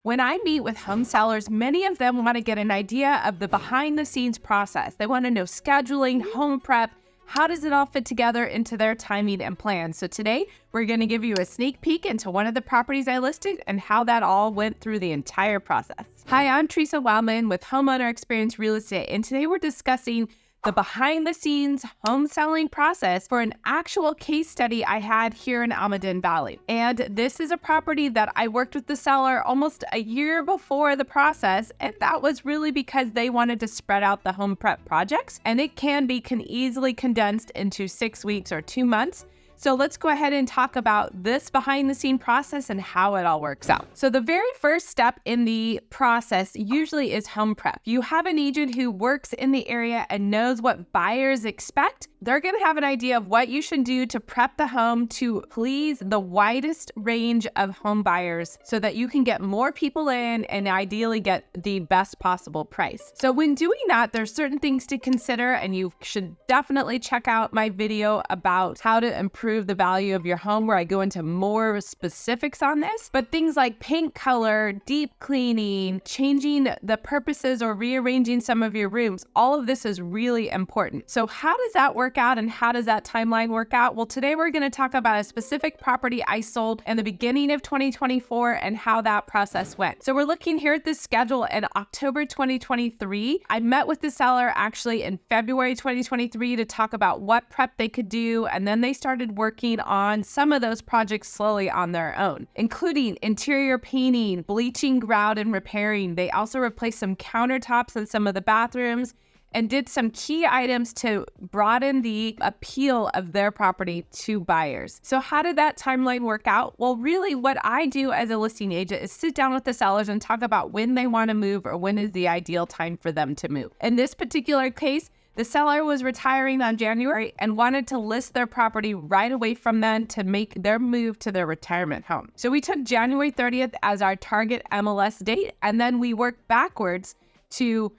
When I meet with home sellers, many of them want to get an idea of the behind the scenes process. They want to know scheduling, home prep, how does it all fit together into their timing and plan. So today we're going to give you a sneak peek into one of the properties I listed and how that all went through the entire process. Hi, I'm Theresa Wellman with Homeowner Experience Real Estate, and today we're discussing the behind the scenes home selling process for an actual case study I had here in Almaden Valley. And this is a property that I worked with the seller almost a year before the process. And that was really because they wanted to spread out the home prep projects, and it can easily condensed into 6 weeks or 2 months. So let's go ahead and talk about this behind the scene process and how it all works out. So the very first step in the process usually is home prep. You have an agent who works in the area and knows what buyers expect. They're going to have an idea of what you should do to prep the home to please the widest range of home buyers so that you can get more people in and ideally get the best possible price. So when doing that, there's certain things to consider, and you should definitely check out my video about how to improve the value of your home, where I go into more specifics on this. But things like paint color, deep cleaning, changing the purposes or rearranging some of your rooms, all of this is really important. So how does that work out, and how does that timeline work out? Well, today we're going to talk about a specific property I sold in the beginning of 2024 and how that process went. So we're looking here at this schedule in October 2023. I met with the seller actually in February 2023 to talk about what prep they could do, and then they started working on some of those projects slowly on their own, including interior painting, bleaching, grout, and repairing. They also replaced some countertops in some of the bathrooms and did some key items to broaden the appeal of their property to buyers. So how did that timeline work out? Well, really what I do as a listing agent is sit down with the sellers and talk about when they want to move or when is the ideal time for them to move. In this particular case, the seller was retiring on January and wanted to list their property right away from then to make their move to their retirement home. So we took January 30th as our target MLS date, and then we worked backwards to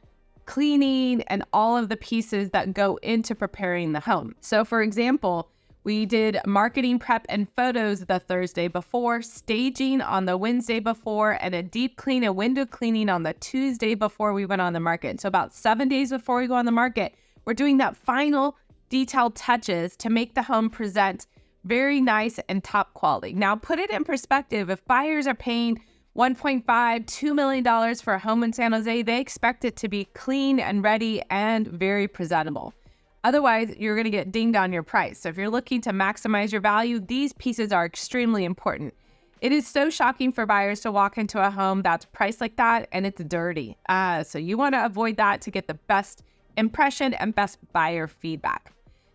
cleaning and all of the pieces that go into preparing the home. So for example, we did marketing prep and photos the Thursday before, staging on the Wednesday before, and a deep clean and window cleaning on the Tuesday before we went on the market. So about 7 days before we go on the market, we're doing that final detailed touches to make the home present very nice and top quality. Now put it in perspective. If buyers are paying $1.5, $2 million for a home in San Jose, they expect it to be clean and ready and very presentable. Otherwise, you're going to get dinged on your price. So if you're looking to maximize your value, these pieces are extremely important. It is so shocking for buyers to walk into a home that's priced like that and it's dirty. So you want to avoid that to get the best impression and best buyer feedback.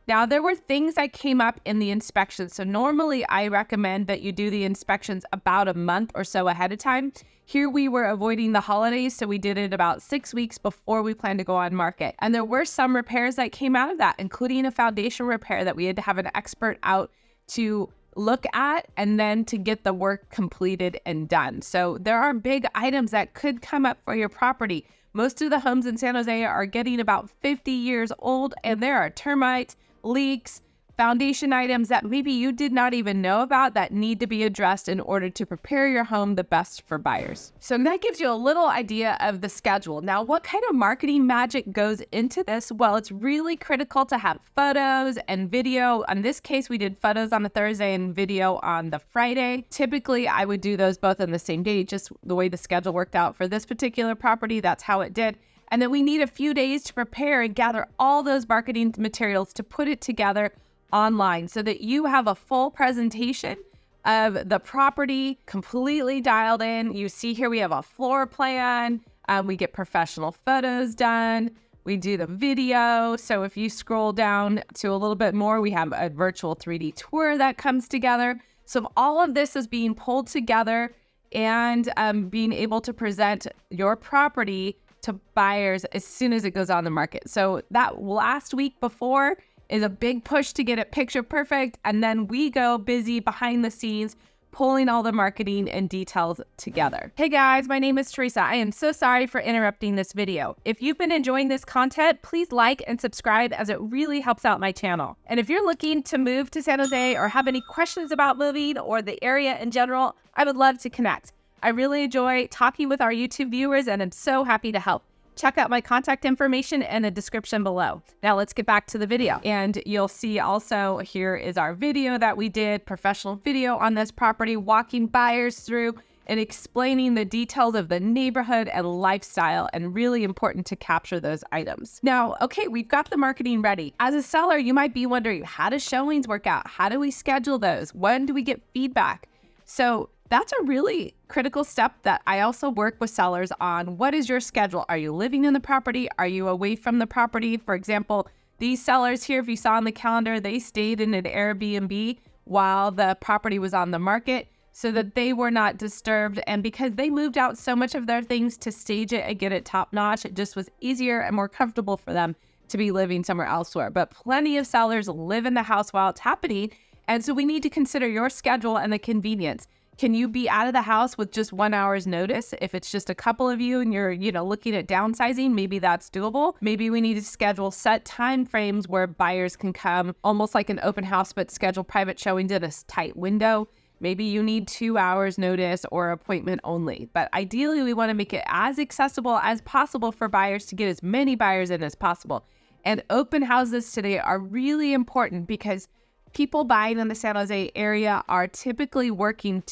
Now, there were things that came up in the inspection. So normally I recommend that you do the inspections about a month or so ahead of time. Here we were avoiding the holidays, so we did it about 6 weeks before we planned to go on market. And there were some repairs that came out of that, including a foundation repair that we had to have an expert out to look at and then to get the work completed and done. So there are big items that could come up for your property. Most of the homes in San Jose are getting about 50 years old, and there are termites, leaks, foundation items that maybe you did not even know about that need to be addressed in order to prepare your home the best for buyers. So that gives you a little idea of the schedule. Now, what kind of marketing magic goes into this? Well, it's really critical to have photos and video. In this case, we did photos on a Thursday and video on the Friday. Typically, I would do those both on the same day, just the way the schedule worked out for this particular property. That's how it did. And then we need a few days to prepare and gather all those marketing materials to put it together online so that you have a full presentation of the property completely dialed in. You see here we have a floor plan. We get professional photos done. We do the video. So if you scroll down to a little bit more, we have a virtual 3D tour that comes together. So all of this is being pulled together and being able to present your property to buyers as soon as it goes on the market. So that last week before is a big push to get it picture perfect. And then we go busy behind the scenes, pulling all the marketing and details together. Hey guys, my name is Theresa. I am so sorry for interrupting this video. If you've been enjoying this content, please like and subscribe as it really helps out my channel. And if you're looking to move to San Jose or have any questions about moving or the area in general, I would love to connect. I really enjoy talking with our YouTube viewers, and I'm so happy to help. Check out my contact information in the description below. Now let's get back to the video. And you'll see also here is our video that we did, professional video on this property, walking buyers through and explaining the details of the neighborhood and lifestyle, and really important to capture those items. Now, okay, we've got the marketing ready. As a seller, you might be wondering, how does showings work out? How do we schedule those? When do we get feedback? So that's a really critical step that I also work with sellers on. What is your schedule? Are you living in the property? Are you away from the property? For example, these sellers here, if you saw on the calendar, they stayed in an Airbnb while the property was on the market so that they were not disturbed. And because they moved out so much of their things to stage it and get it top notch, it just was easier and more comfortable for them to be living somewhere elsewhere. But plenty of sellers live in the house while it's happening. And so we need to consider your schedule and the convenience. Can you be out of the house with just 1 hour's notice? If it's just a couple of you and you're, looking at downsizing, maybe that's doable. Maybe we need to schedule set time frames where buyers can come, almost like an open house, but schedule private showings in a tight window. Maybe you need 2 hours notice or appointment only. But ideally, we want to make it as accessible as possible for buyers to get as many buyers in as possible. And open houses today are really important because people buying in the San Jose area are typically working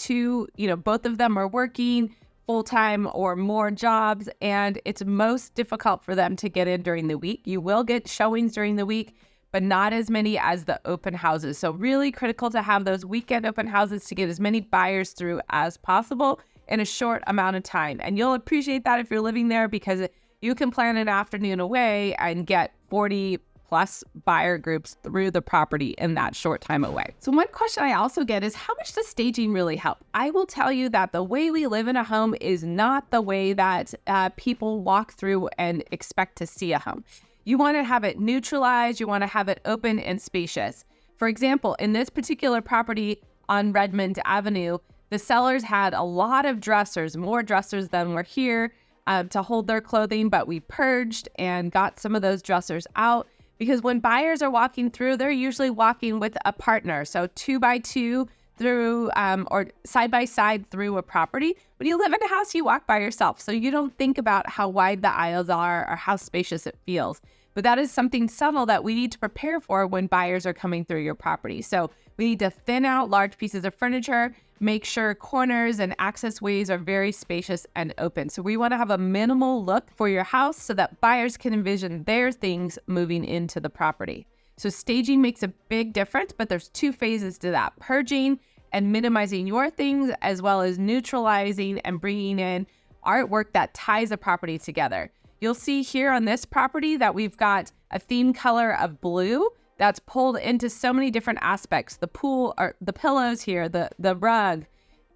both of them are working full-time or more jobs, and it's most difficult for them to get in during the week. You will get showings during the week, but not as many as the open houses. So really critical to have those weekend open houses to get as many buyers through as possible in a short amount of time. And you'll appreciate that if you're living there, because you can plan an afternoon away and get 40 plus buyer groups through the property in that short time away. So one question I also get is, how much does staging really help? I will tell you that the way we live in a home is not the way that people walk through and expect to see a home. You want to have it neutralized. You want to have it open and spacious. For example, in this particular property on Redmond Avenue, the sellers had a lot of dressers, more dressers than were here to hold their clothing, but we purged and got some of those dressers out. Because when buyers are walking through, they're usually walking with a partner. So 2 by 2 through or side by side through a property. When you live in a house, you walk by yourself. So you don't think about how wide the aisles are or how spacious it feels. But that is something subtle that we need to prepare for when buyers are coming through your property. So we need to thin out large pieces of furniture, make sure corners and access ways are very spacious and open. So we want to have a minimal look for your house so that buyers can envision their things moving into the property. So staging makes a big difference, but there's 2 phases to that: purging and minimizing your things, as well as neutralizing and bringing in artwork that ties a property together. You'll see here on this property that we've got a theme color of blue that's pulled into so many different aspects. The pool, or the pillows here, the rug,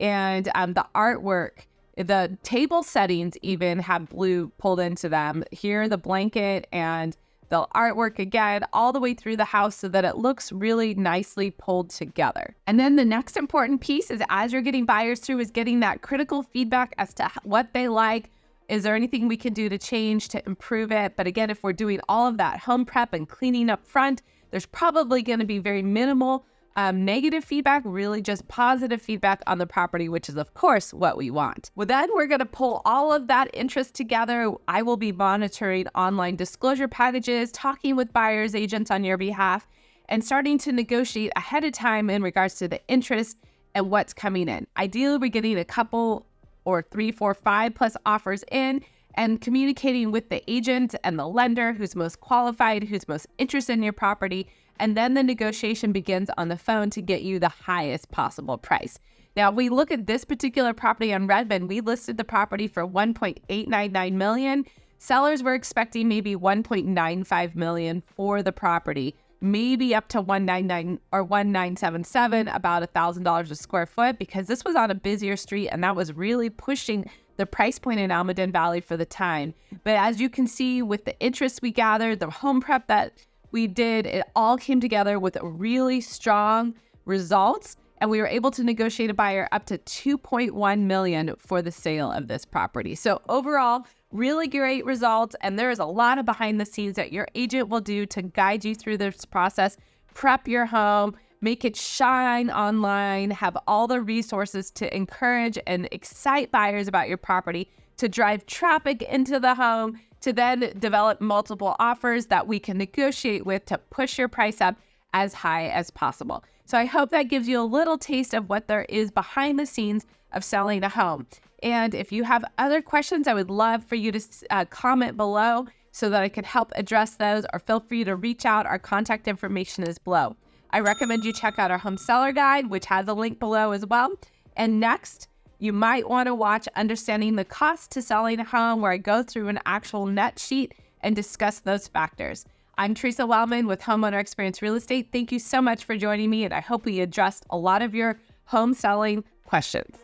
and the artwork. The table settings even have blue pulled into them. Here, the blanket and the artwork again, all the way through the house so that it looks really nicely pulled together. And then the next important piece is, as you're getting buyers through, is getting that critical feedback as to what they like. Is there anything we can do to change to improve it? But again, if we're doing all of that home prep and cleaning up front, there's probably going to be very minimal negative feedback, really just positive feedback on the property, which is of course what we want. Well, then we're going to pull all of that interest together. I will be monitoring online disclosure packages, talking with buyers agents on your behalf, and starting to negotiate ahead of time in regards to the interest and what's coming in. Ideally, we're getting a couple or 3, 4, 5 plus offers in, and communicating with the agent and the lender who's most qualified, who's most interested in your property. And then the negotiation begins on the phone to get you the highest possible price. Now, we look at this particular property on Redmond. We listed the property for $1.899 million. Sellers were expecting maybe $1.95 million for the property, maybe up to $199 or $1,977, about $1,000 a square foot, because this was on a busier street and that was really pushing the price point in Almaden Valley for the time. But as you can see, with the interest we gathered, the home prep that we did, it all came together with really strong results, and we were able to negotiate a buyer up to $2.1 million for the sale of this property. So overall, really great results, and there is a lot of behind the scenes that your agent will do to guide you through this process, prep your home, make it shine online, have all the resources to encourage and excite buyers about your property, to drive traffic into the home, to then develop multiple offers that we can negotiate with to push your price up as high as possible. So I hope that gives you a little taste of what there is behind the scenes of selling a home. And if you have other questions, I would love for you to comment below so that I could help address those, or feel free to reach out. Our contact information is below. I recommend you check out our home seller guide, which has a link below as well. And next, you might want to watch Understanding the Cost to Selling a Home, where I go through an actual net sheet and discuss those factors. I'm Theresa Wellman with Homeowner Experience Real Estate. Thank you so much for joining me, and I hope we addressed a lot of your home selling questions.